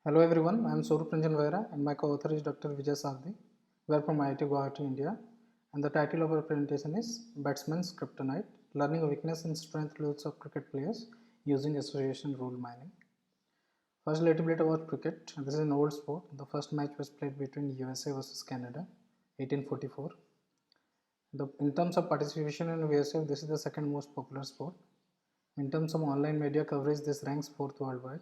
Hello everyone, I am Swarup Ranjan Vaira and my co-author is Dr. Vijay Saldi. We are from IIT Guwahati, India, and the title of our presentation is Batsman's Kryptonite: Learning Weakness and Strength Rules of Cricket Players Using Association Rule Mining. First, a little bit about cricket. This is an old sport. The first match was played between USA versus Canada, 1844. In terms of participation in USA, this is the second most popular sport. In terms of online media coverage, this ranks 4th worldwide.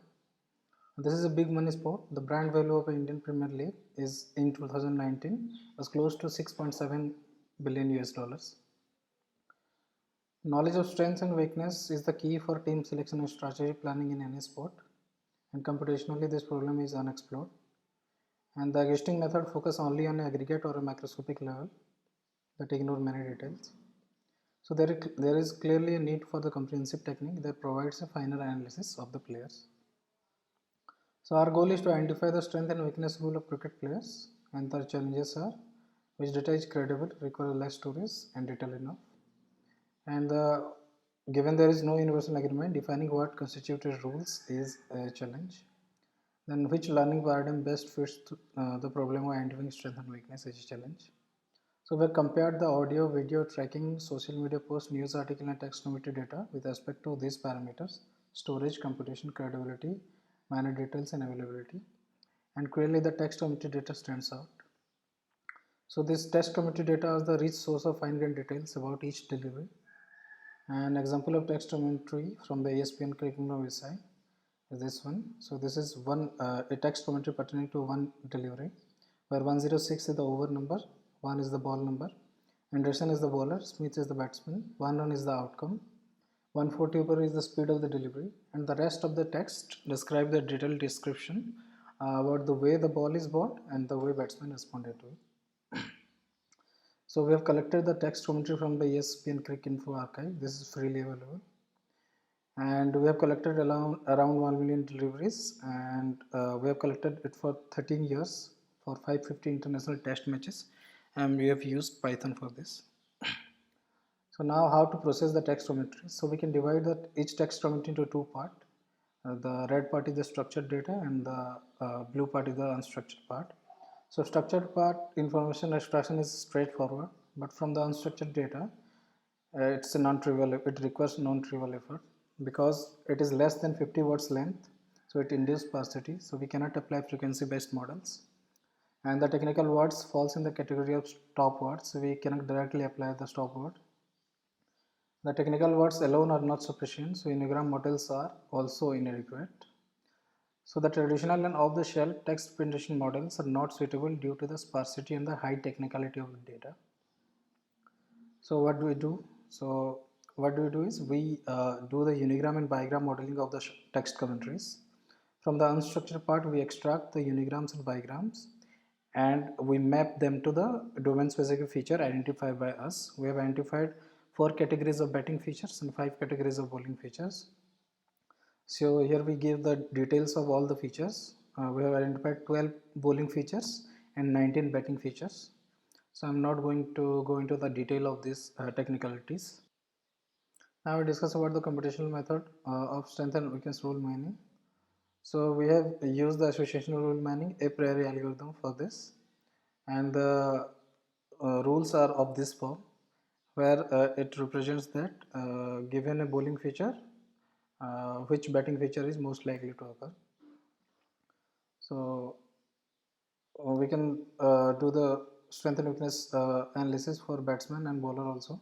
This is a big money sport. The brand value of the Indian Premier League is in 2019 was close to 6.7 billion US dollars. Knowledge of strengths and weakness is the key for team selection and strategy planning in any sport. And computationally, this problem is unexplored. And the existing method focus only on aggregate or a macroscopic level that ignore many details. So there is clearly a need for the comprehensive technique that provides a finer analysis of the players. So our goal is to identify the strength and weakness rule of cricket players, and the challenges are which data is credible, require less storage and detail enough. And given there is no universal agreement, defining what constitutes rules is a challenge. Then which learning paradigm best fits the problem of identifying strength and weakness is a challenge. So we have compared the audio, video tracking, social media post, news article and taxonometry data with respect to these parameters: storage, computation, credibility, minor details and availability. And clearly the taxonometry data stands out. So this taxonometry data is the rich source of fine-grained details about each delivery. An example of taxonometry from the ESPN curriculum website is this one. So this is a taxonometry pertaining to one delivery, where 106 is the over number, 1 is the ball number, Anderson is the bowler, Smith is the batsman, 1 run is the outcome, 140 is the speed of the delivery, and the rest of the text describe the detailed description about the way the ball is bowled and the way batsman responded to it. So we have collected the taxonometry from the ESPN Cricinfo archive. This is freely available, and we have collected around 1 million deliveries, and we have collected it for 13 years for 550 international test matches, and we have used Python for this. So now how to process the taxonometry. So we can divide each taxonometry into two parts. The red part is the structured data and the blue part is the unstructured part. So structured part information extraction is straightforward, but from the unstructured data, it's a non-trivial. It requires non-trivial effort because it is less than 50 words length. So it induces sparsity. So we cannot apply frequency-based models. And the technical words falls in the category of stop words. So we cannot directly apply the stop word. The technical words alone are not sufficient, so unigram models are also inadequate. So the traditional and off-the-shelf text representation models are not suitable due to the sparsity and the high technicality of the data. So what do we do? So what we do is we do the unigram and bigram modeling of the text commentaries. From the unstructured part, we extract the unigrams and bigrams and we map them to the domain-specific feature identified by us. We have identified 4 categories of batting features and 5 categories of bowling features. So here we give the details of all the features. We have identified 12 bowling features and 19 batting features. So I'm not going to go into the detail of these technicalities. Now we discuss about the computational method of strength and weakness rule mining. So we have used the association rule mining a priori algorithm for this, and the rules are of this form, where it represents that given a bowling feature, which batting feature is most likely to occur. So we can do the strength and weakness analysis for batsman and bowler also.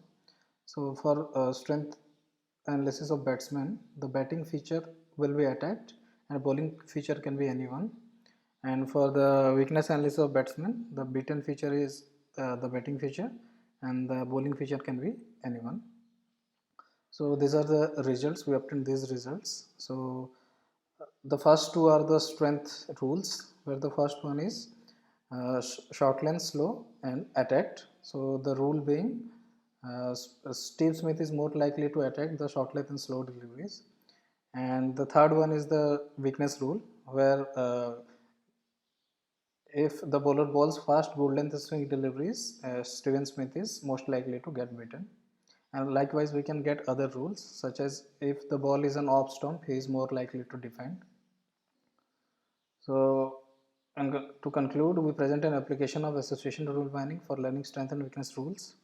So for strength analysis of batsman, the batting feature will be attacked and bowling feature can be anyone. And for the weakness analysis of batsman, the beaten feature is the batting feature and the bowling feature can be anyone. So these are the results. We obtained these results. So the first two are the strength rules, where the first one is short length, slow and attacked. So the rule being Steve Smith is more likely to attack the short length and slow deliveries. And the third one is the weakness rule, where if the bowler bowls fast bold length swing deliveries, Steven Smith is most likely to get beaten. And likewise we can get other rules, such as if the ball is an off stump, he is more likely to defend. So To conclude, we present an application of association rule mining for learning strength and weakness rules.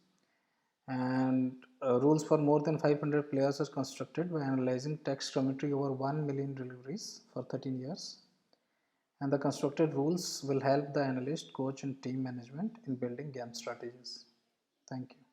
And rules for more than 500 players are constructed by analyzing text geometry over 1 million deliveries for 13 years. And the constructed rules will help the analyst, coach, and team management in building game strategies. Thank you.